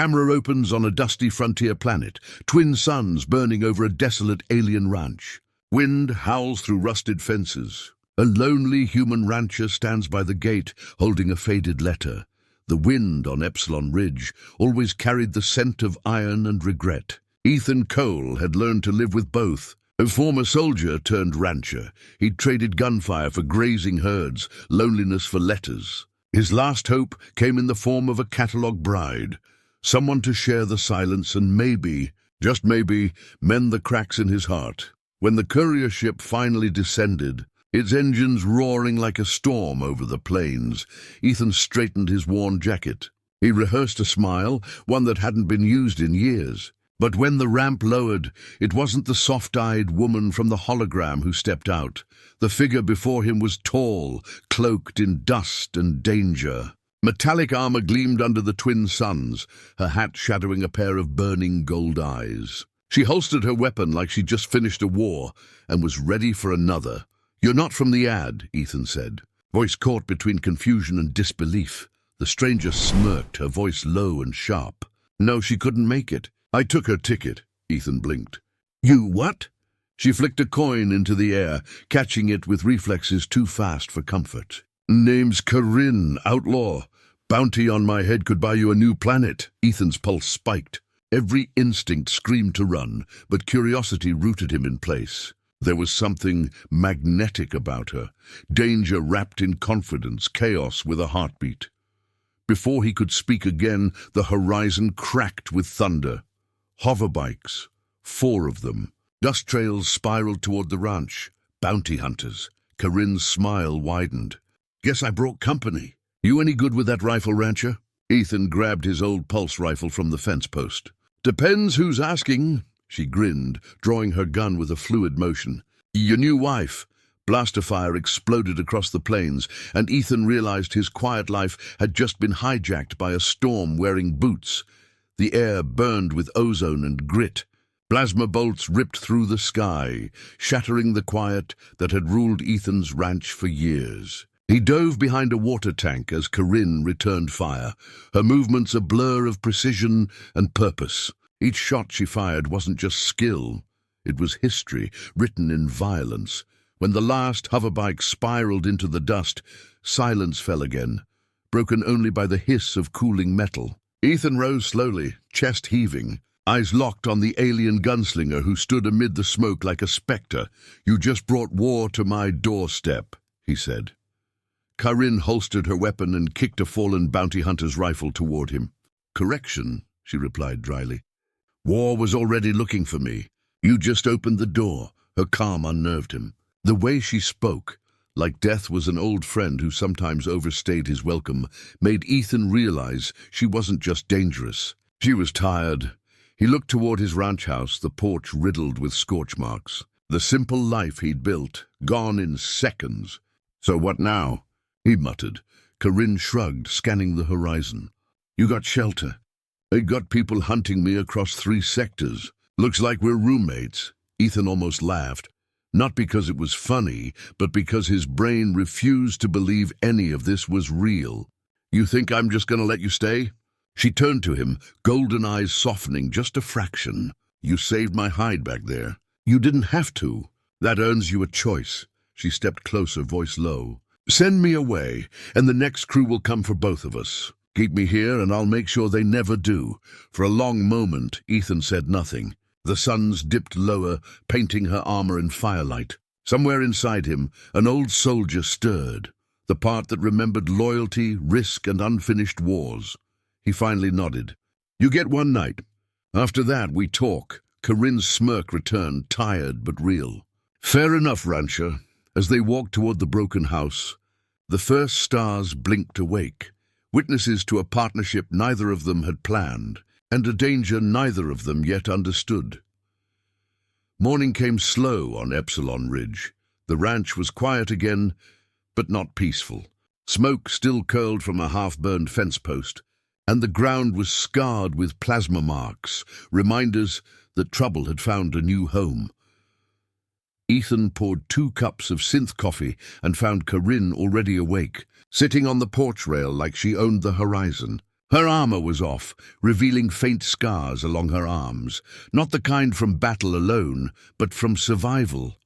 Camera opens on a dusty frontier planet, twin suns burning over a desolate alien ranch. Wind howls through rusted fences. A lonely human rancher stands by the gate, holding a faded letter. The wind on Epsilon Ridge always carried the scent of iron and regret. Ethan Cole had learned to live with both. A former soldier turned rancher, he'd traded gunfire for grazing herds, loneliness for letters. His last hope came in the form of a catalogue bride, someone to share the silence and maybe, just maybe, mend the cracks in his heart. When the courier ship finally descended, its engines roaring like a storm over the plains, Ethan straightened his worn jacket. He rehearsed a smile, one that hadn't been used in years. But when the ramp lowered, it wasn't the soft-eyed woman from the hologram who stepped out. The figure before him was tall, cloaked in dust and danger. Metallic armor gleamed under the twin suns, her hat shadowing a pair of burning gold eyes. She holstered her weapon like she'd just finished a war and was ready for another. "You're not from the ad," Ethan said, voice caught between confusion and disbelief. The stranger smirked, her voice low and sharp. "No, she couldn't make it. I took her ticket," Ethan blinked. "You what?" She flicked a coin into the air, catching it with reflexes too fast for comfort. "Name's Corinne, Outlaw. Bounty on my head could buy you a new planet." Ethan's pulse spiked. Every instinct screamed to run, but curiosity rooted him in place. There was something magnetic about her, danger wrapped in confidence, chaos with a heartbeat. Before he could speak again, the horizon cracked with thunder. Hoverbikes, 4 of them. Dust trails spiraled toward the ranch. Bounty hunters. Corinne's smile widened. "Guess I brought company. You any good with that rifle, rancher?" Ethan grabbed his old pulse rifle from the fence post. "Depends who's asking." She grinned, drawing her gun with a fluid motion. "Your new wife." Blaster fire exploded across the plains, and Ethan realized his quiet life had just been hijacked by a storm wearing boots. The air burned with ozone and grit. Plasma bolts ripped through the sky, shattering the quiet that had ruled Ethan's ranch for years. He dove behind a water tank as Corinne returned fire, her movements a blur of precision and purpose. Each shot she fired wasn't just skill, it was history, written in violence. When the last hoverbike spiraled into the dust, silence fell again, broken only by the hiss of cooling metal. Ethan rose slowly, chest heaving, eyes locked on the alien gunslinger who stood amid the smoke like a specter. "You just brought war to my doorstep," he said. Corinne holstered her weapon and kicked a fallen bounty hunter's rifle toward him. "Correction," she replied dryly. "War was already looking for me. You just opened the door." Her calm unnerved him. The way she spoke, like death was an old friend who sometimes overstayed his welcome, made Ethan realize she wasn't just dangerous. She was tired. He looked toward his ranch house, the porch riddled with scorch marks. The simple life he'd built, gone in seconds. "So what now?" he muttered. Corinne shrugged, scanning the horizon. "You got shelter. I got people hunting me across 3 sectors. Looks like we're roommates." Ethan almost laughed. Not because it was funny, but because his brain refused to believe any of this was real. "You think I'm just going to let you stay?" She turned to him, golden eyes softening just a fraction. "You saved my hide back there. You didn't have to. That earns you a choice." She stepped closer, voice low. "Send me away, and the next crew will come for both of us. Keep me here, and I'll make sure they never do." For a long moment, Ethan said nothing. The suns dipped lower, painting her armor in firelight. Somewhere inside him, an old soldier stirred, the part that remembered loyalty, risk, and unfinished wars. He finally nodded. "You get one night. After that, we talk." Corinne's smirk returned, tired but real. "Fair enough, rancher." As they walked toward the broken house, the first stars blinked awake, witnesses to a partnership neither of them had planned, and a danger neither of them yet understood. Morning came slow on Epsilon Ridge. The ranch was quiet again, but not peaceful. Smoke still curled from a half-burned fence post, and the ground was scarred with plasma marks, reminders that trouble had found a new home. Ethan poured 2 cups of synth coffee and found Corinne already awake, sitting on the porch rail like she owned the horizon. Her armor was off, revealing faint scars along her arms, not the kind from battle alone, but from survival.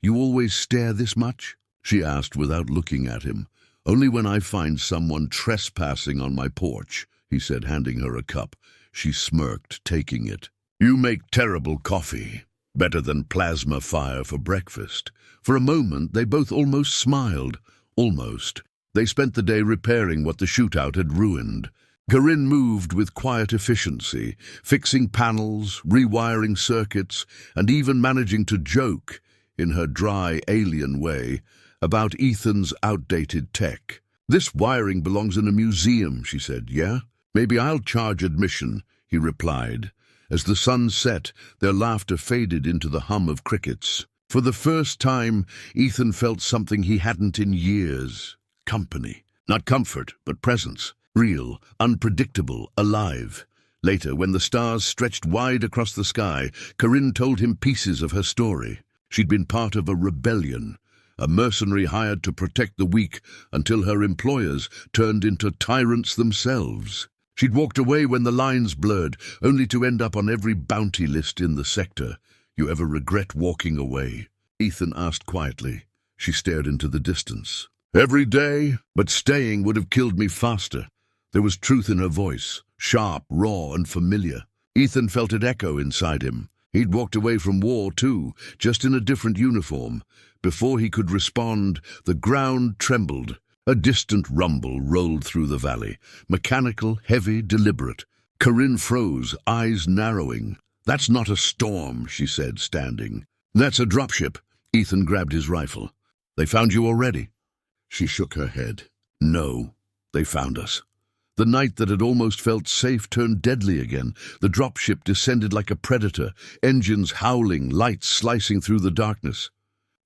"You always stare this much?" she asked without looking at him. "Only when I find someone trespassing on my porch," he said, handing her a cup. She smirked, taking it. "You make terrible coffee. Better than plasma fire for breakfast." For a moment, they both almost smiled. Almost. They spent the day repairing what the shootout had ruined. Corinne moved with quiet efficiency, fixing panels, rewiring circuits, and even managing to joke, in her dry, alien way, about Ethan's outdated tech. "This wiring belongs in a museum," she said. "Yeah? Maybe I'll charge admission," he replied. As the sun set, their laughter faded into the hum of crickets. For the first time, Ethan felt something he hadn't in years. Company. Not comfort, but presence. Real, unpredictable, alive. Later, when the stars stretched wide across the sky, Corinne told him pieces of her story. She'd been part of a rebellion, a mercenary hired to protect the weak until her employers turned into tyrants themselves. She'd walked away when the lines blurred, only to end up on every bounty list in the sector. "You ever regret walking away?" Ethan asked quietly. She stared into the distance. "Every day, but staying would have killed me faster." There was truth in her voice, sharp, raw, and familiar. Ethan felt it echo inside him. He'd walked away from war too, just in a different uniform. Before he could respond, the ground trembled. A distant rumble rolled through the valley, mechanical, heavy, deliberate. Corinne froze, eyes narrowing. "That's not a storm," she said, standing. "That's a dropship." Ethan grabbed his rifle. "They found you already?" She shook her head. "No, they found us." The night that had almost felt safe turned deadly again. The dropship descended like a predator, engines howling, lights slicing through the darkness.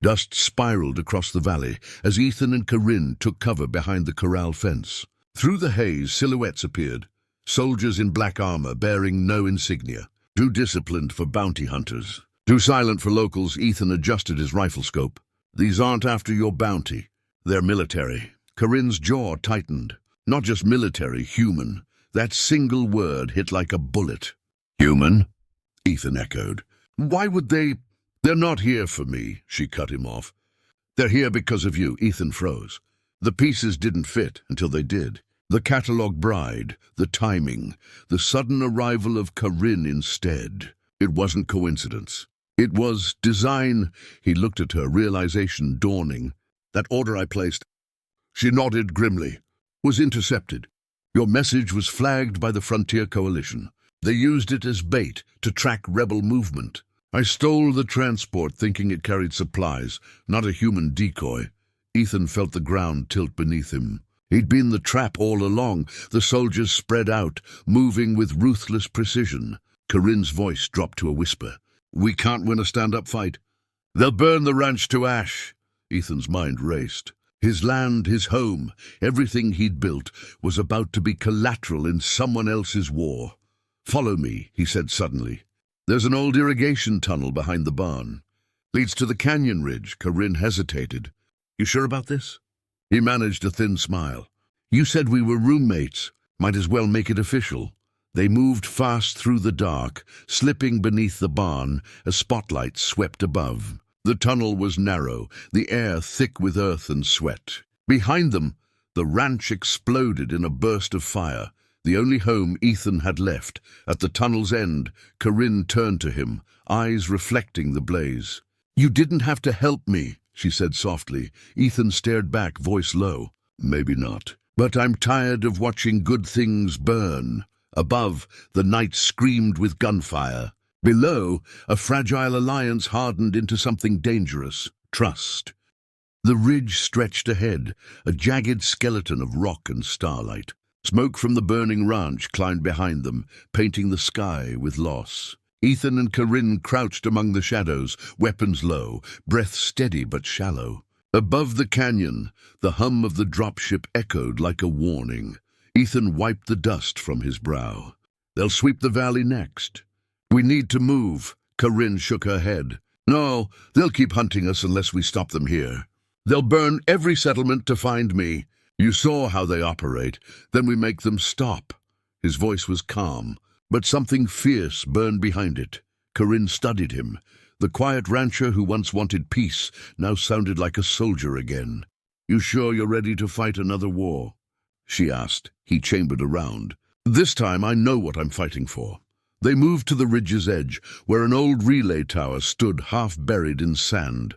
Dust spiraled across the valley as Ethan and Corinne took cover behind the corral fence. Through the haze, silhouettes appeared. Soldiers in black armor bearing no insignia. Too disciplined for bounty hunters. Too silent for locals, Ethan adjusted his rifle scope. "These aren't after your bounty. They're military." Corinne's jaw tightened. Not just military, human. That single word hit like a bullet. "Human?" Ethan echoed. "Why would they—" "They're not here for me," she cut him off. "They're here because of you." Ethan froze. The pieces didn't fit until they did. The catalog bride, the timing, the sudden arrival of Corinne instead. It wasn't coincidence. It was design. He looked at her, realization dawning. "That order I placed," she nodded grimly, "was intercepted. Your message was flagged by the Frontier Coalition. They used it as bait to track rebel movement. I stole the transport thinking it carried supplies, not a human decoy." Ethan felt the ground tilt beneath him. He'd been the trap all along, the soldiers spread out, moving with ruthless precision. Corinne's voice dropped to a whisper. "We can't win a stand-up fight. They'll burn the ranch to ash." Ethan's mind raced. His land, his home, everything he'd built was about to be collateral in someone else's war. "Follow me," he said suddenly. "There's an old irrigation tunnel behind the barn. Leads to the canyon ridge." Corinne hesitated. "You sure about this?" He managed a thin smile. "You said we were roommates. Might as well make it official." They moved fast through the dark, slipping beneath the barn as spotlights swept above. The tunnel was narrow, the air thick with earth and sweat. Behind them, the ranch exploded in a burst of fire, the only home Ethan had left. At the tunnel's end, Corinne turned to him, eyes reflecting the blaze. "You didn't have to help me," she said softly. Ethan stared back, voice low. "Maybe not. But I'm tired of watching good things burn." Above, the night screamed with gunfire. Below, a fragile alliance hardened into something dangerous. Trust. The ridge stretched ahead, a jagged skeleton of rock and starlight. Smoke from the burning ranch climbed behind them, painting the sky with loss. Ethan and Corinne crouched among the shadows, weapons low, breath steady but shallow. Above the canyon, the hum of the dropship echoed like a warning. Ethan wiped the dust from his brow. "They'll sweep the valley next." "We need to move." Corinne shook her head. "No, they'll keep hunting us unless we stop them here. They'll burn every settlement to find me. You saw how they operate. Then we make them stop." His voice was calm, but something fierce burned behind it. Corinne studied him. The quiet rancher who once wanted peace now sounded like a soldier again. "You sure you're ready to fight another war?" she asked. He chambered around. "This time I know what I'm fighting for." They moved to the ridge's edge, where an old relay tower stood half buried in sand.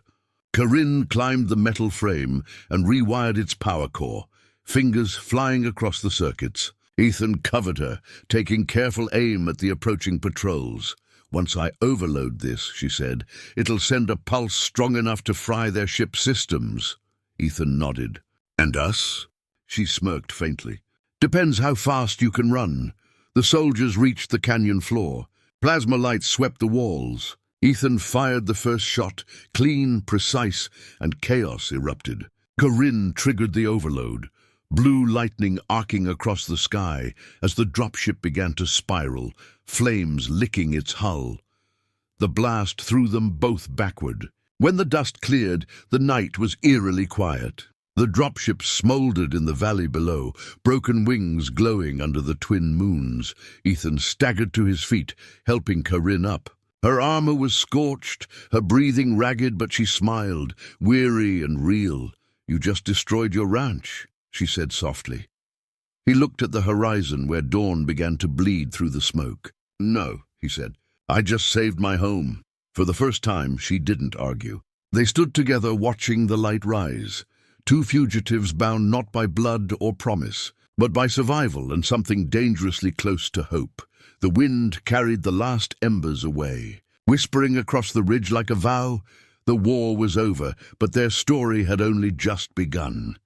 Corinne climbed the metal frame and rewired its power core, fingers flying across the circuits. Ethan covered her, taking careful aim at the approaching patrols. "Once I overload this," she said, "it'll send a pulse strong enough to fry their ship systems." Ethan nodded. "And us?" She smirked faintly. "Depends how fast you can run." The soldiers reached the canyon floor. Plasma lights swept the walls. Ethan fired the first shot, clean, precise, and chaos erupted. Corinne triggered the overload, blue lightning arcing across the sky as the dropship began to spiral, flames licking its hull. The blast threw them both backward. When the dust cleared, the night was eerily quiet. The dropship smoldered in the valley below, broken wings glowing under the twin moons. Ethan staggered to his feet, helping Corinne up. Her armor was scorched, her breathing ragged, but she smiled, weary and real. "You just destroyed your ranch," she said softly. He looked at the horizon where dawn began to bleed through the smoke. "No," he said. "I just saved my home." For the first time, she didn't argue. They stood together watching the light rise. Two fugitives bound not by blood or promise, but by survival and something dangerously close to hope. The wind carried the last embers away. Whispering across the ridge like a vow, the war was over, but their story had only just begun.